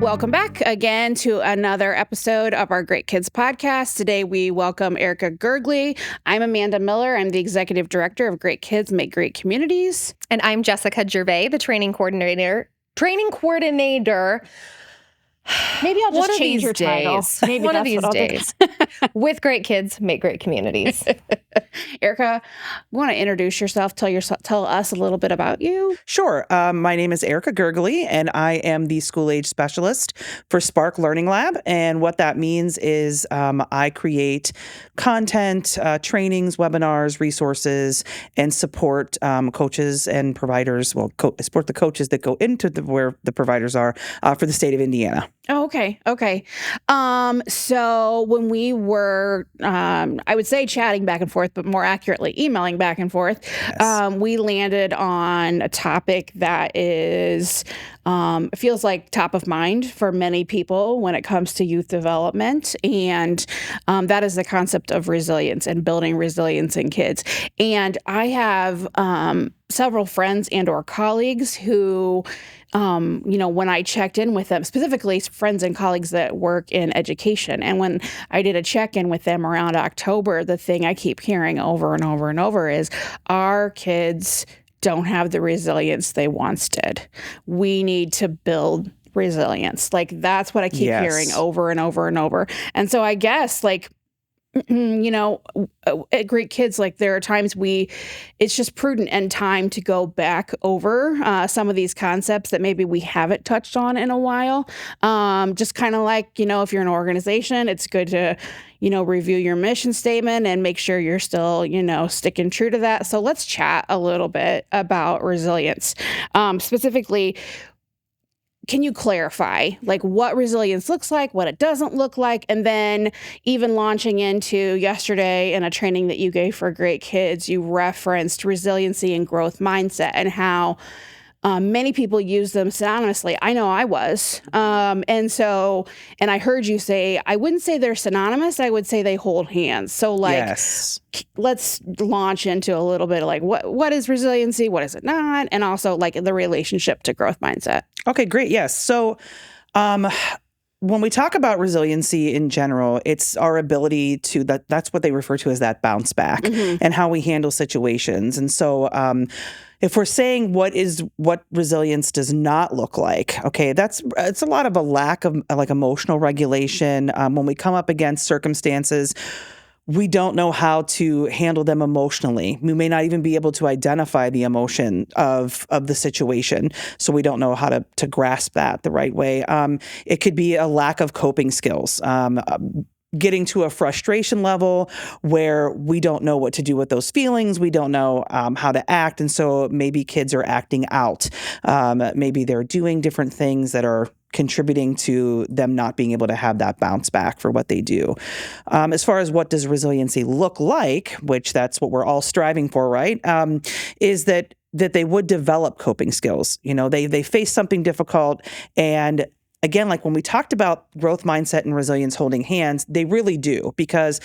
Welcome back again to another episode of our Great Kids podcast. Today we welcome Ericka Gergely. I'm Amanda Miller. I'm the Executive Director of Great Kids Make Great Communities. And I'm Jessica Gergely, the training coordinator. Maybe I'll just change your title. Maybe one of these days. With Great Kids Make Great Communities. Ericka, you want to introduce yourself? Tell us a little bit about you. Sure. My name is Ericka Gergely, and I am the school age specialist for Spark Learning Lab. And what that means is I create content, trainings, webinars, resources, and support coaches and providers. Well, support the coaches that go into where the providers are for the state of Indiana. Oh, okay. Okay. So when we were, I would say chatting back and forth, but more accurately emailing back and forth, yes. We landed on a topic that is, feels like top of mind for many people when it comes to youth development. And that is the concept of resilience and building resilience in kids. And I have several friends and or colleagues who, when I checked in with them, specifically friends and colleagues that work in education, and when I did a check-in with them around October, the thing I keep hearing over and over and over is our kids don't have the resilience they once did. We need to build resilience. Like, that's what I keep hearing over and over and over. And so I guess, at Great Kids, there are times it's just prudent and time to go back over some of these concepts that maybe we haven't touched on in a while. Just kind of if you're an organization, it's good to, review your mission statement and make sure you're still, sticking true to that. So let's chat a little bit about resilience. Specifically, can you clarify what resilience looks like, what it doesn't look like, and then even launching into yesterday in a training that you gave for Great Kids, you referenced resiliency and growth mindset and how many people use them synonymously. I know I was. And I heard you say, I wouldn't say they're synonymous. I would say they hold hands. So let's launch into a little bit of what is resiliency? What is it not? And also the relationship to growth mindset. Okay, great. Yes. So, when we talk about resiliency in general, it's our ability to, that's what they refer to as that bounce back and how we handle situations. And so if we're saying what resilience does not look like, okay, it's a lot of a lack of emotional regulation. When we come up against circumstances, we don't know how to handle them emotionally. We may not even be able to identify the emotion of the situation. So we don't know how to grasp that the right way. It could be a lack of coping skills. Getting to a frustration level where we don't know what to do with those feelings. We don't know how to act. And so maybe kids are acting out. Maybe they're doing different things that are contributing to them not being able to have that bounce back for what they do. As far as what does resiliency look like, which that's what we're all striving for, right? Is that they would develop coping skills. They face something difficult, and again, when we talked about growth mindset and resilience holding hands, they really do, because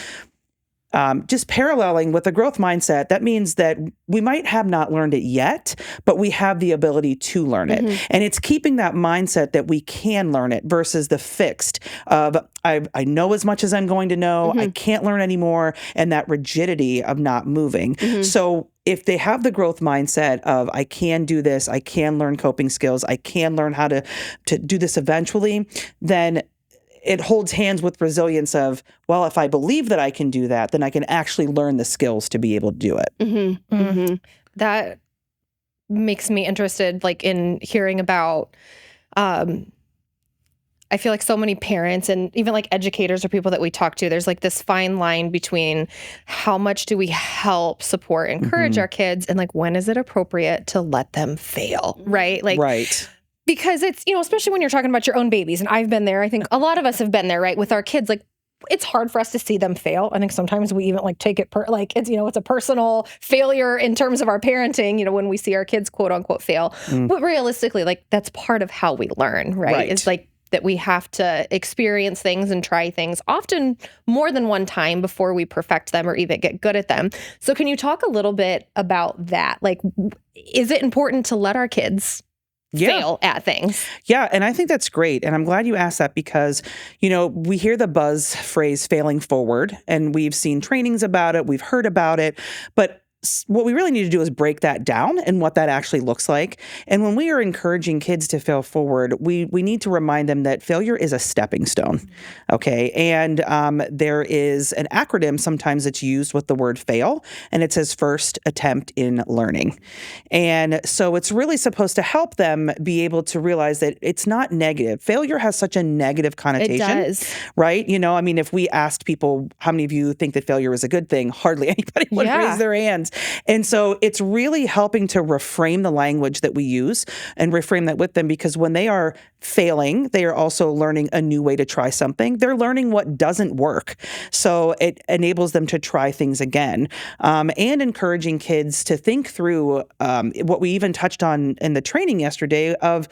just paralleling with a growth mindset, that means that we might have not learned it yet, but we have the ability to learn it. And it's keeping that mindset that we can learn it versus the fixed of, I know as much as I'm going to know, I can't learn anymore, and that rigidity of not moving. So if they have the growth mindset of, I can do this, I can learn coping skills, I can learn how to do this eventually, then it holds hands with resilience of, well, if I believe that I can do that, then I can actually learn the skills to be able to do it. That makes me interested, in hearing about, I feel like so many parents and even educators or people that we talk to, there's this fine line between how much do we help, support, encourage our kids, and when is it appropriate to let them fail, right? Right. Because it's, especially when you're talking about your own babies, and I've been there, I think a lot of us have been there, right? With our kids, it's hard for us to see them fail. I think sometimes we even take it, it's a personal failure in terms of our parenting, when we see our kids quote unquote fail. But realistically, that's part of how we learn, right? It's that we have to experience things and try things often more than one time before we perfect them or even get good at them. So can you talk a little bit about that? Is it important to let our kids fail at things. Yeah, and I think that's great. And I'm glad you asked that because, we hear the buzz phrase failing forward, and we've seen trainings about it, we've heard about it, but what we really need to do is break that down and what that actually looks like. And when we are encouraging kids to fail forward, we need to remind them that failure is a stepping stone. Okay. And there is an acronym sometimes that's used with the word fail, and it says first attempt in learning. And so it's really supposed to help them be able to realize that it's not negative. Failure has such a negative connotation. It does. Right? If we asked people, how many of you think that failure is a good thing? Hardly anybody would raise their hands. And so it's really helping to reframe the language that we use and reframe that with them, because when they are failing, they are also learning a new way to try something. They're learning what doesn't work. So it enables them to try things again, and encouraging kids to think through what we even touched on in the training yesterday of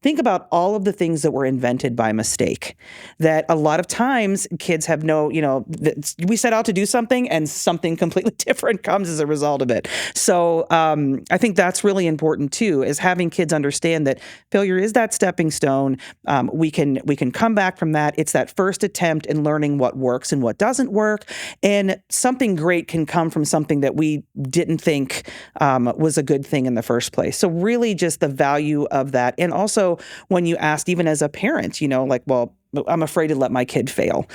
think about all of the things that were invented by mistake, that a lot of times kids have we set out to do something and something completely different comes as a result of it. So I think that's really important too, is having kids understand that failure is that stepping stone. We can come back from that. It's that first attempt in learning what works and what doesn't work. And something great can come from something that we didn't think was a good thing in the first place. So really just the value of that. And also when you asked, even as a parent, well, I'm afraid to let my kid fail.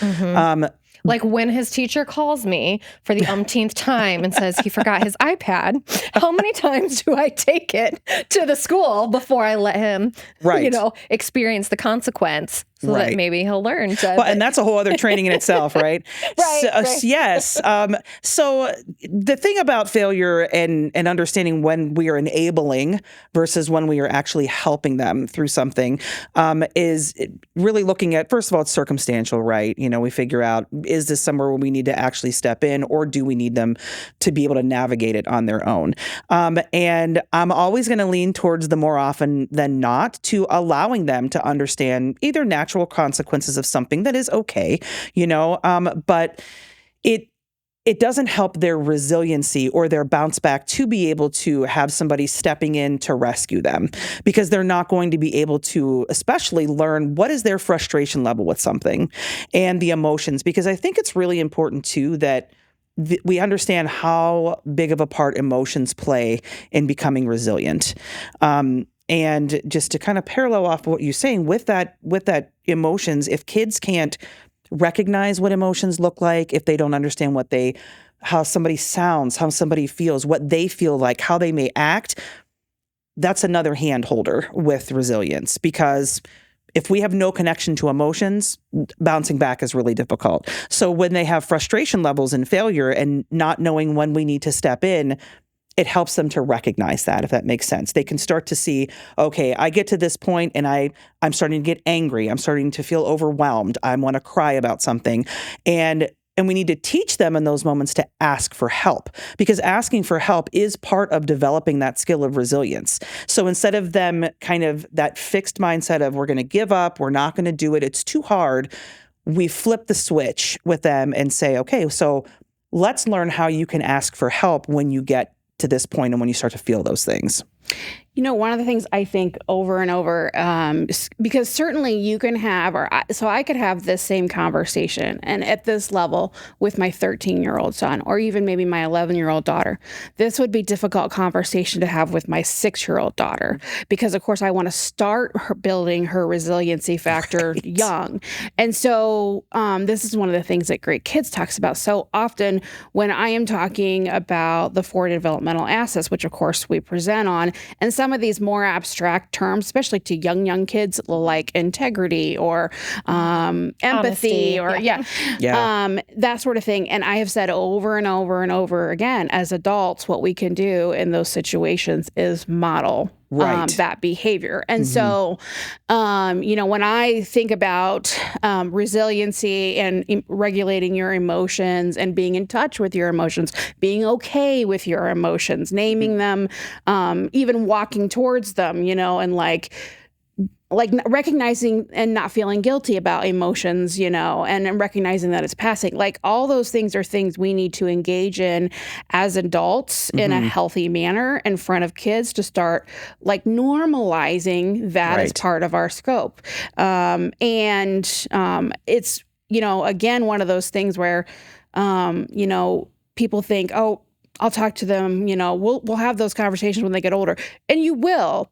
Like when his teacher calls me for the umpteenth time and says he forgot his iPad, how many times do I take it to the school before I let him, experience the consequence so that maybe he'll learn to. And that's a whole other training in itself, right? Right. Yes. So the thing about failure and understanding when we are enabling versus when we are actually helping them through something is really looking at, first of all, it's circumstantial, right? We figure out, is this somewhere where we need to actually step in, or do we need them to be able to navigate it on their own? And I'm always going to lean towards the more often than not to allowing them to understand either natural consequences of something that is okay, but it doesn't help their resiliency or their bounce back to be able to have somebody stepping in to rescue them, because they're not going to be able to especially learn what is their frustration level with something and the emotions, because I think it's really important too that we understand how big of a part emotions play in becoming resilient. And just to kind of parallel off what you're saying with that emotions, if kids can't recognize what emotions look like, if they don't understand how somebody sounds, how somebody feels, what they feel like, how they may act, that's another hand holder with resilience, because if we have no connection to emotions, bouncing back is really difficult. So when they have frustration levels and failure and not knowing when we need to step in, it helps them to recognize that, if that makes sense. They can start to see, okay, I get to this point and I'm starting to get angry. I'm starting to feel overwhelmed. I want to cry about something. And we need to teach them in those moments to ask for help, because asking for help is part of developing that skill of resilience. So instead of them kind of that fixed mindset of we're going to give up, we're not going to do it, it's too hard, we flip the switch with them and say, okay, so let's learn how you can ask for help when you get to this point and when you start to feel those things. One of the things I think over and over, because certainly you can have, so I could have this same conversation and at this level with my 13-year-old son, or even maybe my 11-year-old daughter. This would be difficult conversation to have with my 6-year-old daughter, because of course I want to start building her resiliency factor young. And so this is one of the things that Great Kids talks about so often when I am talking about the 4 developmental assets, which of course we present on, and some of these more abstract terms, especially to young kids, like integrity or empathy, Honesty, or that sort of thing. And I have said over and over and over again, as adults, what we can do in those situations is model that behavior. And so, when I think about resiliency and regulating your emotions and being in touch with your emotions, being okay with your emotions, naming them, even walking towards them, and like recognizing and not feeling guilty about emotions, and recognizing that it's passing. Like all those things are things we need to engage in as adults in a healthy manner in front of kids to start like normalizing that as part of our scope. It's, again, one of those things where, people think, oh, I'll talk to them, we'll have those conversations when they get older. And you will,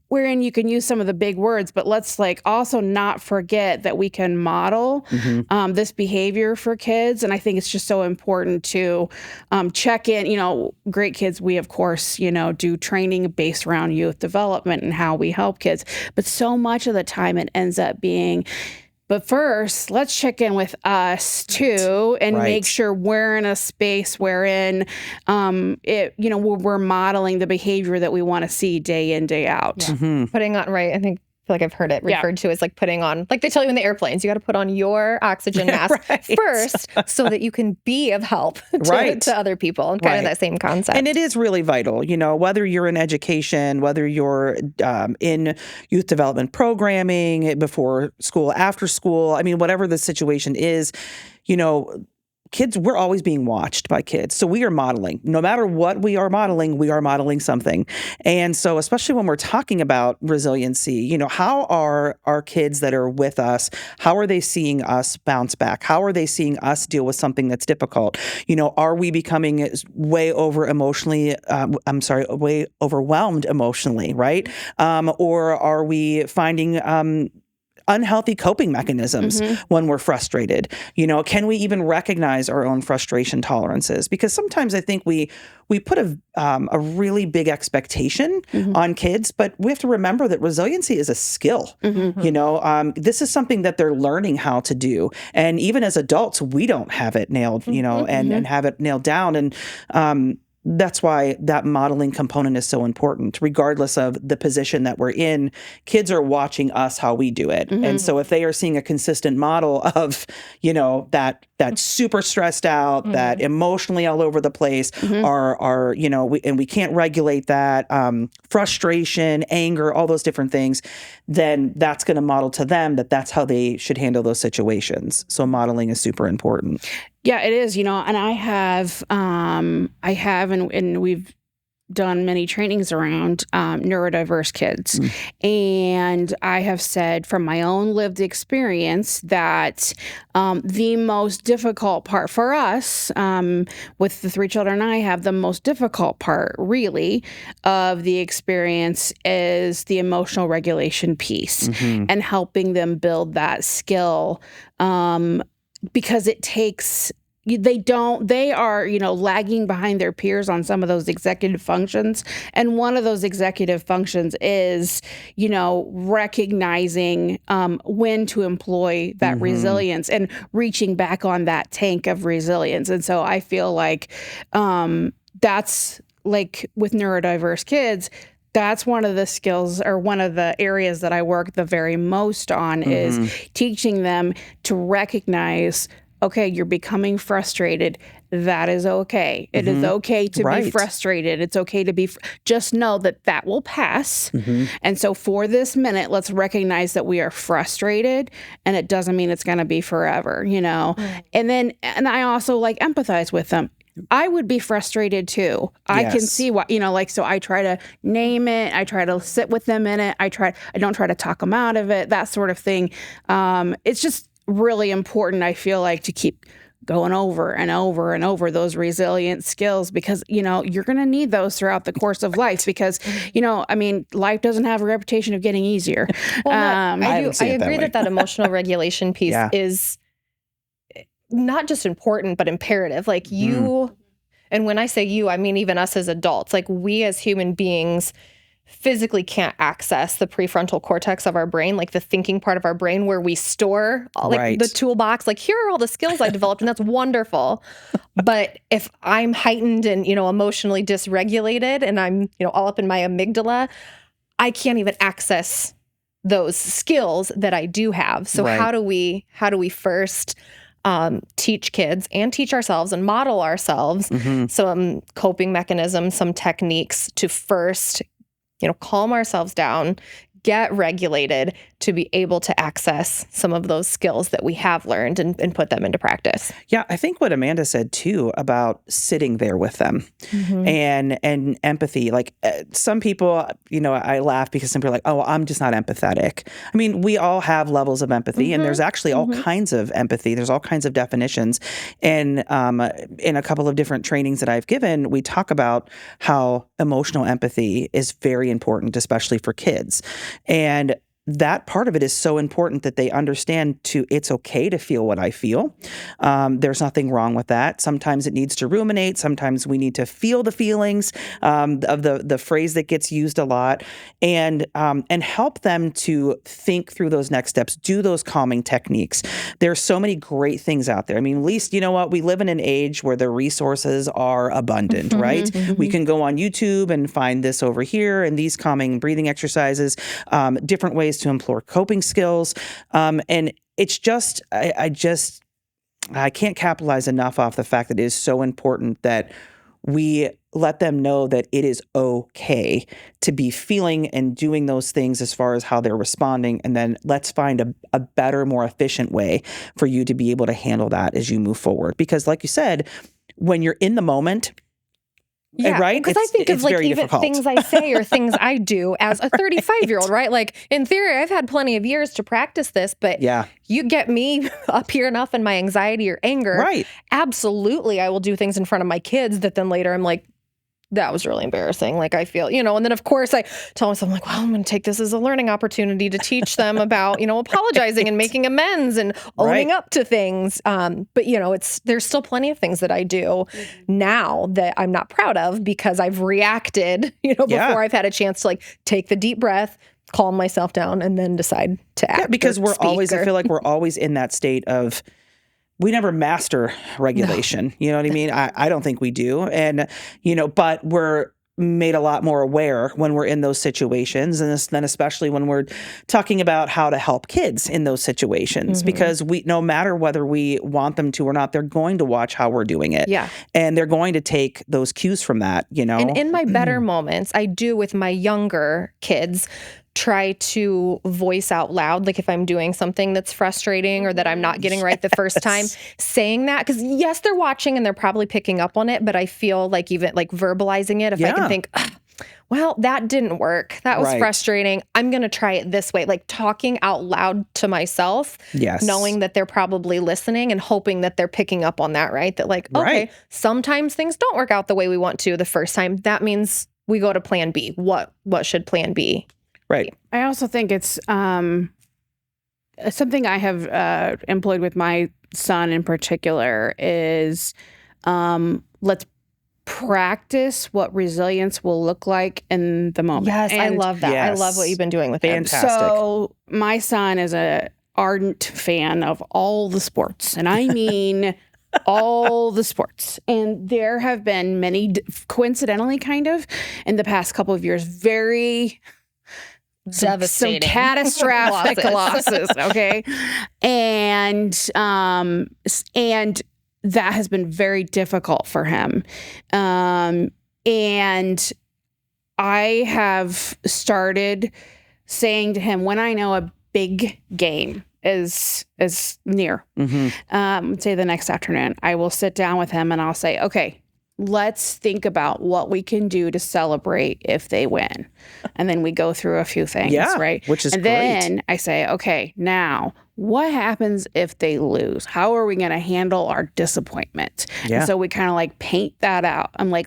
wherein you can use some of the big words, but let's like also not forget that we can model this behavior for kids. And I think it's just so important to check in, great kids. We, of course, do training based around youth development and how we help kids. But so much of the time it ends up being, but first, let's check in with us too and make sure we're in a space wherein we're modeling the behavior that we want to see day in, day out. Yeah. Putting on, I think feel like I've heard it referred to as like putting on, like they tell you in the airplanes, you got to put on your oxygen mask first so that you can be of help to other people. And kind of that same concept. And it is really vital, whether you're in education, whether you're in youth development programming, before school, after school. I mean, whatever the situation is, kids, we're always being watched by kids. So we are modeling. No matter what we are modeling something. And so especially when we're talking about resiliency, how are our kids that are with us, how are they seeing us bounce back? How are they seeing us deal with something that's difficult? Are we becoming way overwhelmed emotionally, right? Or are we finding unhealthy coping mechanisms when we're frustrated? Can we even recognize our own frustration tolerances? Because sometimes I think we put a really big expectation on kids, but we have to remember that resiliency is a skill. This is something that they're learning how to do. And even as adults, we don't have it nailed, and have it nailed down. And that's why that modeling component is so important, regardless of the position that we're in. Kids are watching us how we do it. And so if they are seeing a consistent model of, that super stressed out, that emotionally all over the place, and we can't regulate that, frustration, anger, all those different things, then that's going to model to them that that's how they should handle those situations. So modeling is super important. Yeah, it is, and I have, and we've done many trainings around neurodiverse kids. And I have said from my own lived experience that the most difficult part for us, with the 3 children I have, the most difficult part really of the experience is the emotional regulation piece and helping them build that skill. Because it takes, they are, lagging behind their peers on some of those executive functions. And one of those executive functions is, recognizing when to employ that resilience and reaching back on that tank of resilience. And so I feel like that's like with neurodiverse kids, that's one of the skills or one of the areas that I work the very most on is teaching them to recognize, okay, you're becoming frustrated. That is okay. It is okay to be frustrated. It's okay to be, just know that that will pass. And so for this minute, let's recognize that we are frustrated and it doesn't mean it's going to be forever, And I also like empathize with them. I would be frustrated too. I can see what, so I try to name it. I try to sit with them in it. I don't try to talk them out of it, that sort of thing. It's just really important, I feel like, to keep going over and over and over those resilient skills because, you're going to need those throughout the course of life because, life doesn't have a reputation of getting easier. Well, I agree that emotional regulation piece is not just important, but imperative. Like you, and when I say you, I mean even us as adults, like we as human beings physically can't access the prefrontal cortex of our brain, like the thinking part of our brain where we store like the toolbox, like here are all the skills I developed and that's wonderful. But if I'm heightened and, emotionally dysregulated and I'm, all up in my amygdala, I can't even access those skills that I do have. So how do we first teach kids and teach ourselves and model ourselves some coping mechanisms, some techniques to first, calm ourselves down, get regulated to be able to access some of those skills that we have learned and put them into practice. Yeah, I think what Amanda said too about sitting there with them and empathy. Like some people, I laugh because some people are like, "Oh, I'm just not empathetic." I mean, we all have levels of empathy, and there's actually all kinds of empathy. There's all kinds of definitions, and in a couple of different trainings that I've given, we talk about how emotional empathy is very important, especially for kids. And that part of it is so important that they understand it's okay to feel what I feel. There's nothing wrong with that. Sometimes it needs to ruminate. Sometimes we need to feel the feelings of the phrase that gets used a lot, and help them to think through those next steps, do those calming techniques. There's so many great things out there. I mean, at least, you know what? We live in an age where the resources are abundant, right? We can go on YouTube and find this over here and these calming breathing exercises, different ways to employ coping skills. And it's just, I can't capitalize enough off the fact that it is so important that we let them know that it is okay to be feeling and doing those things as far as how they're responding. And then let's find a better, more efficient way for you to be able to handle that as you move forward. Because like you said, when you're in the moment, right? Because I think of like even difficult. things I say or things I do as a 35-year-old, right? Like in theory, I've had plenty of years to practice this, but you get me up here enough in my anxiety or anger. Right. Absolutely. I will do things in front of my kids that then later I'm like, that was really embarrassing. Like I feel, and then of course I tell myself, I'm like, well, I'm going to take this as a learning opportunity to teach them about, apologizing and making amends and owning up to things. But there's still plenty of things that I do now that I'm not proud of because I've reacted, before I've had a chance to like take the deep breath, calm myself down, and then decide to act. Yeah, because I feel like we're always in that state of, we never master regulation. No. You know what I mean? I don't think we do. And, but we're made a lot more aware when we're in those situations. And then especially when we're talking about how to help kids in those situations, because no matter whether we want them to or not, they're going to watch how we're doing it. Yeah. And they're going to take those cues from that, And in my better moments, I do with my younger kids, try to voice out loud, like if I'm doing something that's frustrating or that I'm not getting right the first time, saying that, because yes, they're watching and they're probably picking up on it, but I feel like even like verbalizing it, if I can think, well, that didn't work. That was frustrating. I'm going to try it this way. Like talking out loud to myself, knowing that they're probably listening and hoping that they're picking up on that, right? That like, okay, sometimes things don't work out the way we want to the first time. That means we go to plan B. What should plan B? Right. I also think it's something I have employed with my son in particular is let's practice what resilience will look like in the moment. Yes, I love that. I love what you've been doing with him. Fantastic. So my son is an ardent fan of all the sports, and I mean all the sports. And there have been many, coincidentally kind of, in the past couple of years, very devastating, some catastrophic losses. Okay. And that has been very difficult for him. And I have started saying to him, when I know a big game is near, say the next afternoon, I will sit down with him and I'll say, okay, let's think about what we can do to celebrate if they win. And then we go through a few things, right? Which is great. Then I say, okay, now what happens if they lose? How are we going to handle our disappointment? Yeah. And so we kind of like paint that out. I'm like,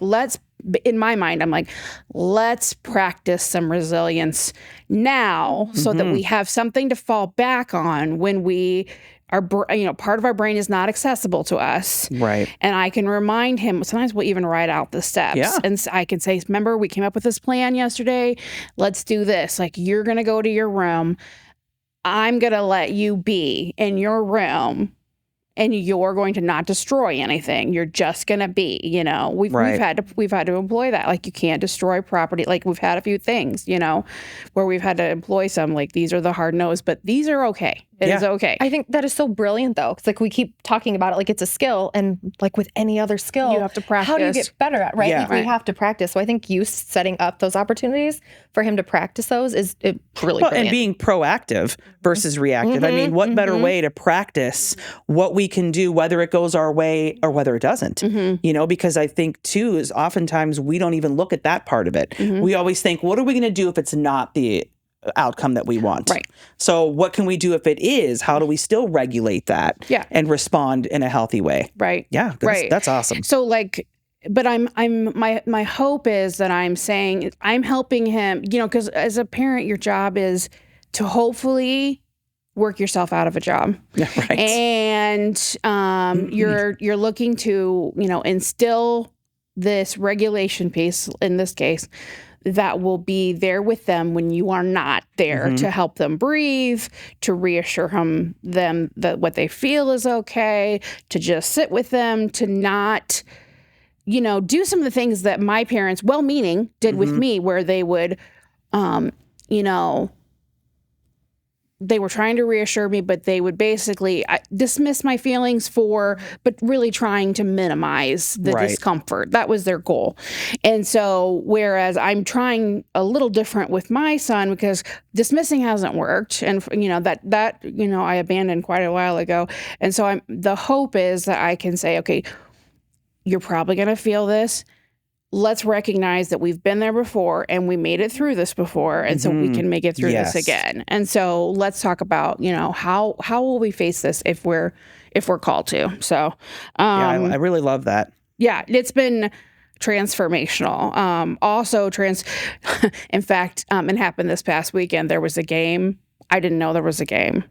in my mind, I'm like, let's practice some resilience now so that we have something to fall back on when we are, part of our brain is not accessible to us. Right. And I can remind him, sometimes we'll even write out the steps. Yeah. And I can say, remember, we came up with this plan yesterday. Let's do this. Like, you're going to go to your room. I'm going to let you be in your room. And you're going to not destroy anything. You're just going to be, we've had to employ that. Like, you can't destroy property. Like, we've had a few things, where we've had to employ some, like, these are the hard no's, but these are okay. It is Yeah. okay. I think that is so brilliant, though. It's like we keep talking about it like it's a skill, and like with any other skill, You have to how do you practice. get better at, right? Yeah. Like, we have to practice. So I think you setting up those opportunities for him to practice those is really Well, brilliant. and being proactive versus reactive. I mean, what better way to practice what we can do, whether it goes our way or whether it doesn't? You know, because I think too is oftentimes we don't even look at that part of it. We always think, what are we going to do if it's not the outcome that we want? Right. So what can we do if it is? How do we still regulate that Yeah. and respond in a healthy way? Right. Yeah, that's awesome. So like, but my hope is that I'm saying I'm helping him, you know, because as a parent, your job is to hopefully work yourself out of a job. Yeah, right. And you're looking to, you know, instill this regulation piece in this case that will be there with them when you are not there to help them breathe, to reassure them that what they feel is okay, to just sit with them, to not, you know, do some of the things that my parents, well-meaning, did with me, where they would, you know, they were trying to reassure me, but they would basically dismiss my feelings but really trying to minimize the discomfort. That was their goal. And so, whereas I'm trying a little different with my son because dismissing hasn't worked. And, you know, that, you know, I abandoned quite a while ago. And so the hope is that I can say, okay, you're probably going to feel this. Let's recognize that we've been there before and we made it through this before. And so we can make it through this again. And so let's talk about, you know, how will we face this if we're called to. So, I really love that. Yeah, it's been transformational. Also in fact, it happened this past weekend. There was a game. I didn't know there was a game.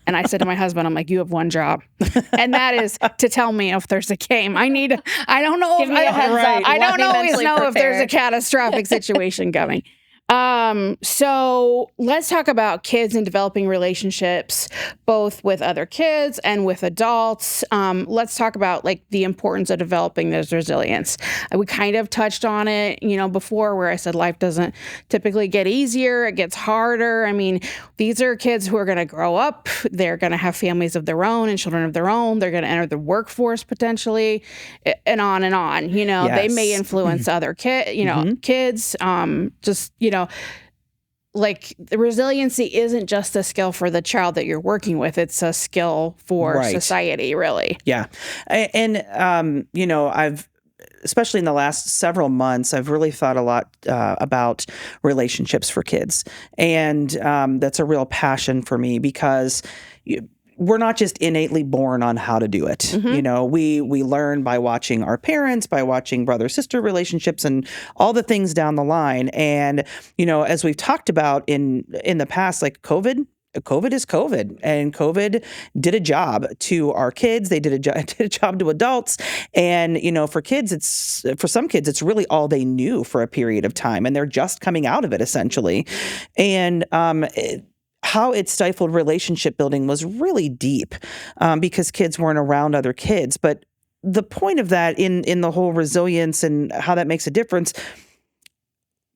And I said to my husband, I'm like, you have one job. And that is to tell me if there's a game. I don't know. Give me a heads up. I don't always Mentally know if there's a prepared. catastrophic situation coming. So let's talk about kids and developing relationships, both with other kids and with adults. Let's talk about like the importance of developing this resilience. We kind of touched on it, you know, before where I said life doesn't typically get easier. It gets harder. I mean, these are kids who are going to grow up. They're going to have families of their own and children of their own. They're going to enter the workforce potentially and on and on. You know, they may influence other kids, just, you know, like the resiliency isn't just a skill for the child that you're working with. It's a skill for society, really. Yeah. And, you know, especially in the last several months, I've really thought a lot about relationships for kids. And that's a real passion for me because we're not just innately born on how to do it. You know, we learn by watching our parents, by watching brother-sister relationships and all the things down the line. And, you know, as we've talked about in the past, like COVID is COVID, and COVID did a job to our kids. They did a job to adults. And, you know, for some kids, it's really all they knew for a period of time. And they're just coming out of it essentially. And, how it stifled relationship building was really deep because kids weren't around other kids. But the point of that in the whole resilience and how that makes a difference,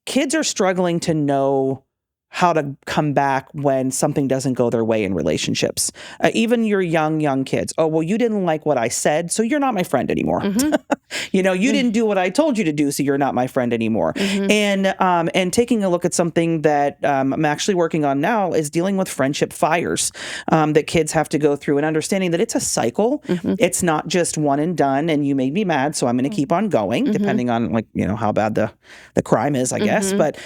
kids are struggling to know how to come back when something doesn't go their way in relationships. Even your young kids. Oh, well, you didn't like what I said, so you're not my friend anymore. You know, you didn't do what I told you to do, so you're not my friend anymore. And taking a look at something that I'm actually working on now is dealing with friendship fires that kids have to go through and understanding that it's a cycle. It's not just one and done, and you made me mad, so I'm going to keep on going, depending on, like, you know, how bad the crime is, I guess. But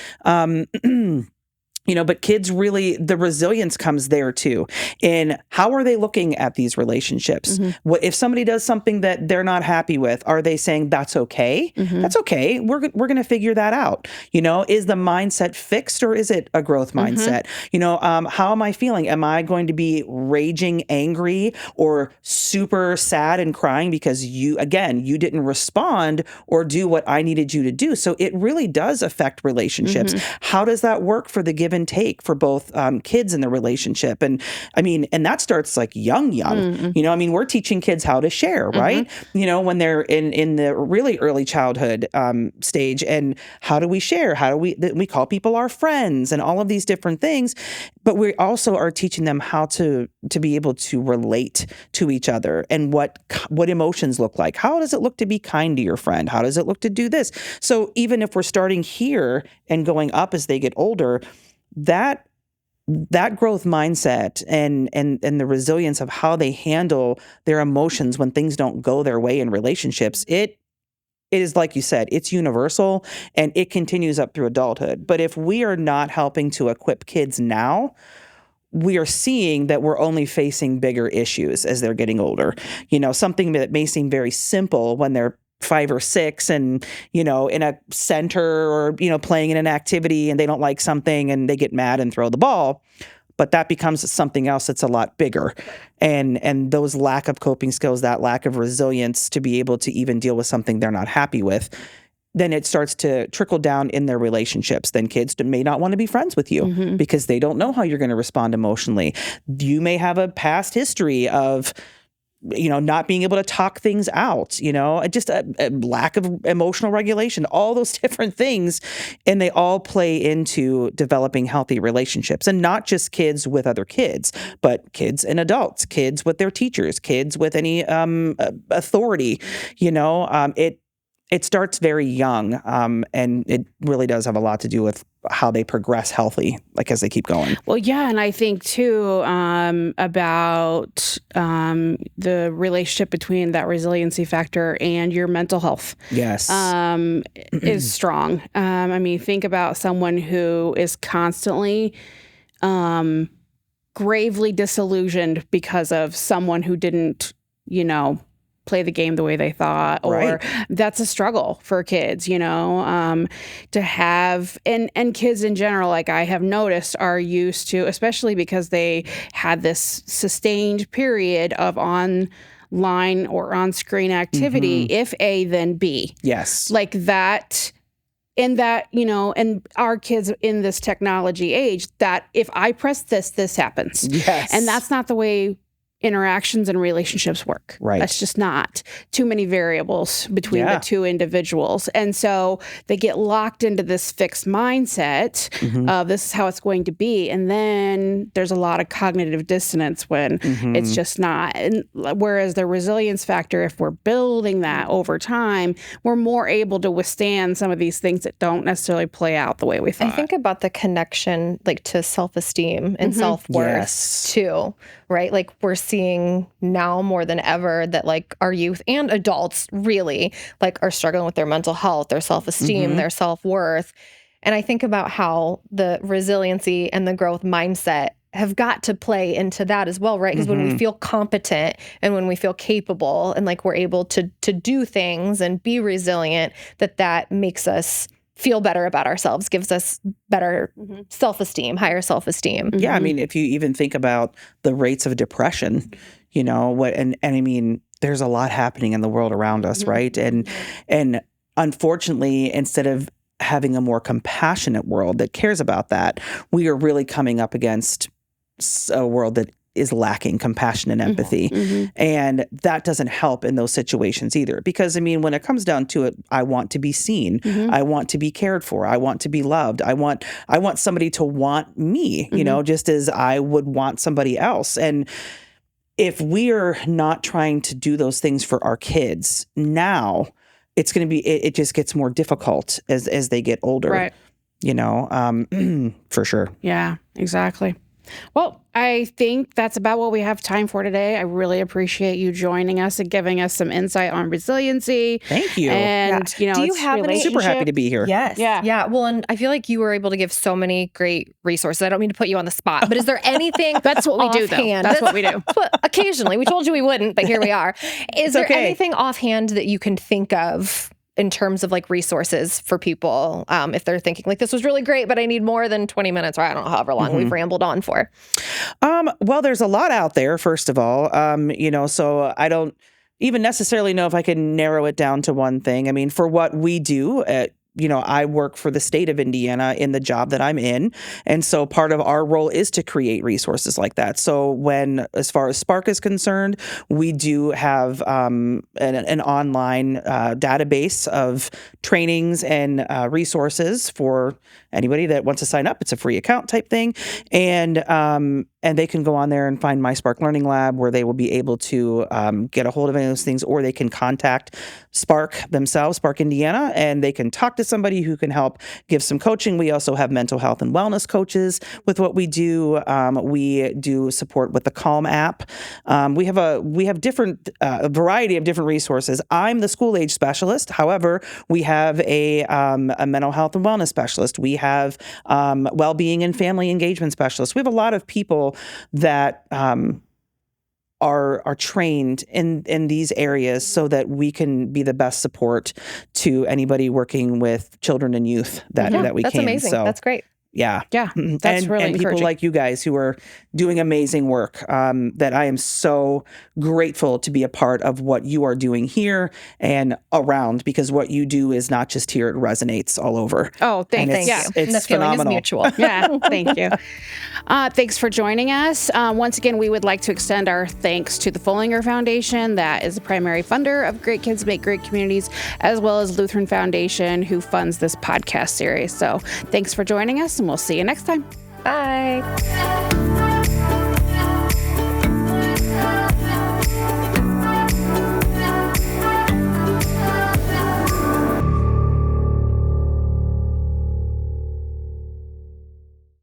you know, but kids really, the resilience comes there too. In how are they looking at these relationships? What if somebody does something that they're not happy with? Are they saying that's okay? That's okay. We're going to figure that out. You know, is the mindset fixed or is it a growth mindset? You know, how am I feeling? Am I going to be raging, angry, or super sad and crying because you didn't respond or do what I needed you to do? So it really does affect relationships. How does that work for the give and take for both kids in the relationship? And I mean, and that starts like young. You know, I mean, we're teaching kids how to share, right? You know, when they're in the really early childhood stage. And how do we share? How do we call people our friends and all of these different things? but we also are teaching them how to be able to relate to each other and what emotions look like. How does it look to be kind to your friend? How does it look to do this? So even if we're starting here and going up as they get older, that growth mindset and the resilience of how they handle their emotions when things don't go their way in relationships, it is, like you said, it's universal and it continues up through adulthood. But if we are not helping to equip kids now, we are seeing that we're only facing bigger issues as they're getting older. Something that may seem very simple when they're 5 or 6 and, in a center or, playing in an activity and they don't like something and they get mad and throw the ball. But that becomes something else that's a lot bigger. And those lack of coping skills, that lack of resilience to be able to even deal with something they're not happy with, then it starts to trickle down in their relationships. Then kids may not want to be friends with you because they don't know how you're going to respond emotionally. You may have a past history of not being able to talk things out, just a lack of emotional regulation, all those different things. And they all play into developing healthy relationships, and not just kids with other kids, but kids and adults, kids with their teachers, kids with any authority. It starts very young, and it really does have a lot to do with how they progress healthy, like as they keep going. Well, yeah, and I think too about the relationship between that resiliency factor and your mental health. Yes, is strong. Think about someone who is constantly gravely disillusioned because of someone who didn't, play the game the way they thought, or right. That's a struggle for kids, to have, and kids in general, like I have noticed, are used to, especially because they had this sustained period of online or on-screen activity, if A, then B. Yes. Like that. And that, and our kids in this technology age, that if I press this, this happens. Yes. And that's not the way interactions and relationships work. Right. That's just not. Too many variables between the two individuals. And so they get locked into this fixed mindset of this is how it's going to be. And then there's a lot of cognitive dissonance when it's just not. And whereas the resilience factor, if we're building that over time, we're more able to withstand some of these things that don't necessarily play out the way we thought. I think about the connection to self-esteem and self-worth too, right? Like we're seeing now more than ever that our youth and adults really are struggling with their mental health, their self-esteem, their self-worth. And I think about how the resiliency and the growth mindset have got to play into that as well, right? Because when we feel competent and when we feel capable and we're able to do things and be resilient, that makes us feel better about ourselves, gives us better self-esteem, higher self-esteem. Yeah, if you even think about the rates of depression, there's a lot happening in the world around us, right? And unfortunately, instead of having a more compassionate world that cares about that, we are really coming up against a world that is lacking compassion and empathy. And that doesn't help in those situations either. Because, when it comes down to it, I want to be seen. I want to be cared for. I want to be loved. I want somebody to want me, just as I would want somebody else. And if we are not trying to do those things for our kids now, it's going to be, it just gets more difficult as they get older. Right. For sure. Yeah, exactly. Well, I think that's about what we have time for today. I really appreciate you joining us and giving us some insight on resiliency. Thank you. And, do you have any super happy to be here. Yes. Yeah. Well, and I feel like you were able to give so many great resources. I don't mean to put you on the spot, but is there anything That's what we do, though. That's what we do. But occasionally. We told you we wouldn't, but here we are. Is there anything offhand that you can think of in terms of resources for people if they're thinking this was really great, but I need more than 20 minutes, or I don't know, however long we've rambled on for? Well, there's a lot out there, first of all, so I don't even necessarily know if I can narrow it down to one thing. For what we do I work for the state of Indiana in the job that I'm in. And so part of our role is to create resources like that. So as far as Spark is concerned, we do have an online database of trainings and resources for anybody that wants to sign up. It's a free account type thing. And they can go on there and find My Spark Learning Lab, where they will be able to get a hold of any of those things, or they can contact Spark themselves, Spark Indiana, and they can talk to somebody who can help give some coaching. We also have mental health and wellness coaches with what we do. We do support with the Calm app. We have different a variety of different resources. I'm the school age specialist. However, we have a mental health and wellness specialist. We have well-being and family engagement specialists. We have a lot of people that are trained in these areas so that we can be the best support to anybody working with children and youth that we that's can. amazing. So, that's great. yeah. That's really and people encouraging. like you guys who are doing amazing work, that I am so grateful to be a part of what you are doing here and around, because what you do is not just here, it resonates all over. Oh, thank you. Yeah. It's the feeling phenomenal. is mutual. Yeah, thank you. Thanks for joining us. Once again, we would like to extend our thanks to the Follinger Foundation, that is the primary funder of Great Kids Make Great Communities, as well as Lutheran Foundation, who funds this podcast series. So thanks for joining us, and we'll see you next time. Bye.